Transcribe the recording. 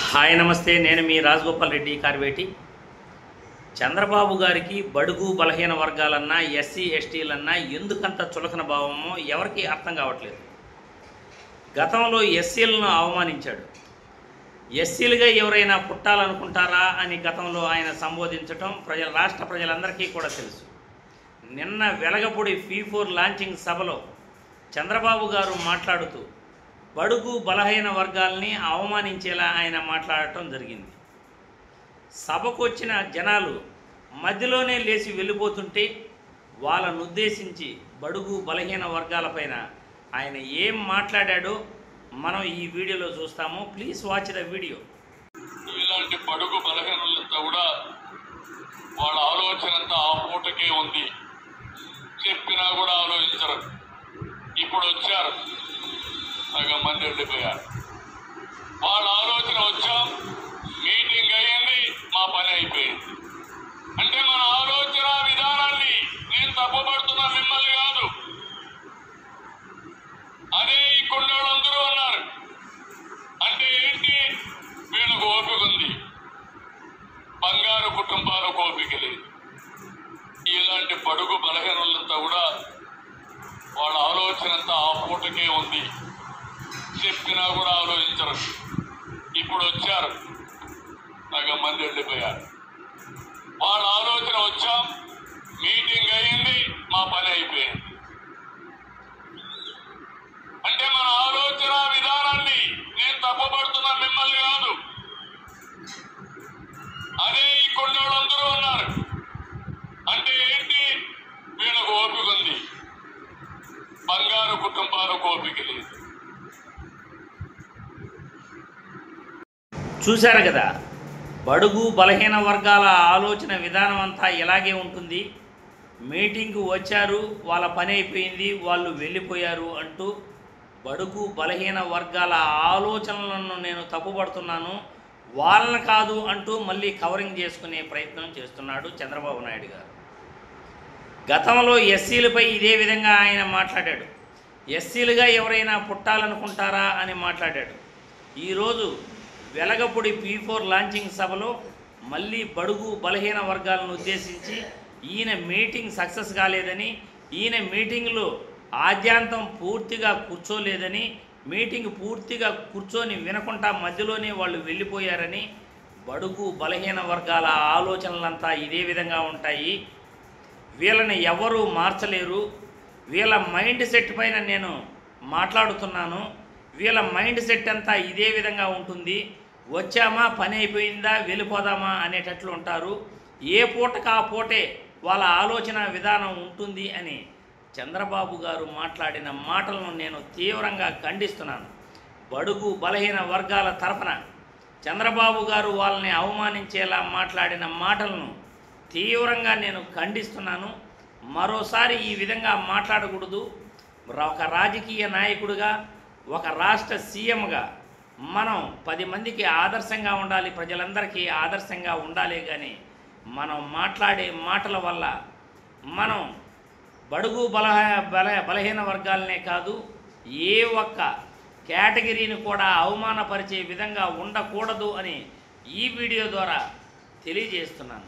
Hi నమస్తే, నేను మీ రాజగోపాల్ రెడ్డి కార్వేటి. చంద్రబాబు గారికి బడుగు బలహీన వర్గాలన్నా ఎస్సీ ఎస్టీలన్నా ఎందుకంత చులకన భావమో ఎవరికీ అర్థం కావట్లేదు. గతంలో ఎస్సీలను అవమానించాడు. ఎస్సీలుగా ఎవరైనా పుట్టాలనుకుంటారా అని గతంలో ఆయన సంబోధించటం రాష్ట్ర ప్రజలందరికీ కూడా తెలుసు. నిన్న వెలగపూడి P4 లాంచింగ్ సభలో చంద్రబాబు గారు మాట్లాడుతూ బడుగు బలహీన వర్గాల్ని అవమానించేలా ఆయన మాట్లాడటం జరిగింది. సభకు వచ్చిన జనాలు మధ్యలోనే లేచి వెళ్ళిపోతుంటే వాళ్ళను ఉద్దేశించి బడుగు బలహీన వర్గాలపైన ఆయన ఏం మాట్లాడాడో మనం ఈ వీడియోలో చూస్తాము. Please watch the video. ఇలాంటి బడుగు బలహీనులంతా కూడా వాళ్ళ ఆలోచన అంతా ఆ పూటకే ఉంది, చెప్పినా కూడా ఆలోచించరు. ఇప్పుడు వచ్చారు, సగం మంది వెళ్ళిపోయారు. వాళ్ళ ఆలోచన వచ్చాం, మీటింగ్ అయ్యింది, మా పని అయిపోయింది. అంటే మన ఆలోచన విధానాన్ని నేను తప్పుపడుతున్నా, మిమ్మల్ని కాదు. అదే ఈ కొండోళ్ళందరూ అన్నారు. అంటే ఏంటి? వీళ్ళకు ఓపిక ఉంది, బంగారు కుటుంబాలకు ఓపిక లేదు. ఇలాంటి బడుగు బలహీనులంతా కూడా వాళ్ళ ఆలోచన అంతా ఆ పూటకే ఉంది, చెప్పినా కూడా ఆలోచించరు. ఇప్పుడు వచ్చారు, సగం మంది వెళ్ళిపోయారు. వాళ్ళ ఆలోచన వచ్చాం, మీటింగ్ అయ్యింది, మా పని అయిపోయింది. అంటే మన ఆలోచన విధానాన్ని నేను తప్పుపడుతున్నా, మిమ్మల్ని కాదు. అదే ఈ కొండోళ్ళందరూ ఉన్నారు. అంటే ఏంటి? వీళ్ళకు ఓపిక ఉంది, బంగారు కుటుంబాలకు ఓపిక లేదు. చూశారు కదా, బడుగు బలహీన వర్గాల ఆలోచన విధానం అంతా ఇలాగే ఉంటుంది. మీటింగ్కు వచ్చారు, వాళ్ళ పని అయిపోయింది, వాళ్ళు వెళ్ళిపోయారు అంటూ బడుగు బలహీన వర్గాల ఆలోచనలను నేను తప్పుపడుతున్నాను, వాళ్ళని కాదు అంటూ మళ్ళీ కవరింగ్ చేసుకునే ప్రయత్నం చేస్తున్నాడు చంద్రబాబు నాయుడు గారు. గతంలో ఎస్సీలపై ఇదే విధంగా ఆయన మాట్లాడాడు. ఎస్సీలుగా ఎవరైనా పుట్టాలనుకుంటారా అని మాట్లాడాడు. ఈరోజు వెలగపూడి P4 లాంచింగ్ సభలో మళ్ళీ బడుగు బలహీన వర్గాలను ఉద్దేశించి ఈయన మీటింగ్ సక్సెస్ కాలేదని, ఈయన మీటింగ్లో ఆద్యాంతం పూర్తిగా కూర్చోలేదని, మీటింగ్ పూర్తిగా కూర్చొని వినకుండా మధ్యలోనే వాళ్ళు వెళ్ళిపోయారని, బడుగు బలహీన వర్గాల ఆలోచనలంతా ఇదే విధంగా ఉంటాయి, వీళ్ళని ఎవరూ మార్చలేరు, వీళ్ళ మైండ్ సెట్ పైన నేను మాట్లాడుతున్నాను, వీళ్ళ మైండ్ సెట్ అంతా ఇదే విధంగా ఉంటుంది, వచ్చామా పని అయిపోయిందా వెళ్ళిపోదామా అనేటట్లు ఉంటారు, ఏ పూటకు ఆ పూటే వాళ్ళ ఆలోచన విధానం ఉంటుంది అని చంద్రబాబు గారు మాట్లాడిన మాటలను నేను తీవ్రంగా ఖండిస్తున్నాను. బడుగు బలహీన వర్గాల తరఫున చంద్రబాబు గారు వాళ్ళని అవమానించేలా మాట్లాడిన మాటలను తీవ్రంగా నేను ఖండిస్తున్నాను. మరోసారి ఈ విధంగా మాట్లాడకూడదు. ఒక రాజకీయ నాయకుడిగా, ఒక రాష్ట్ర సీఎంగా మనం 10 మందికి ఆదర్శంగా ఉండాలి, ప్రజలందరికీ ఆదర్శంగా ఉండాలి. కానీ మనం మాట్లాడే మాటల వల్ల మనం బడుగు బలహీన వర్గాలనే కాదు, ఏ ఒక్క కేటగిరీని కూడా అవమానపరిచే విధంగా ఉండకూడదు అని ఈ వీడియో ద్వారా తెలియజేస్తున్నాను.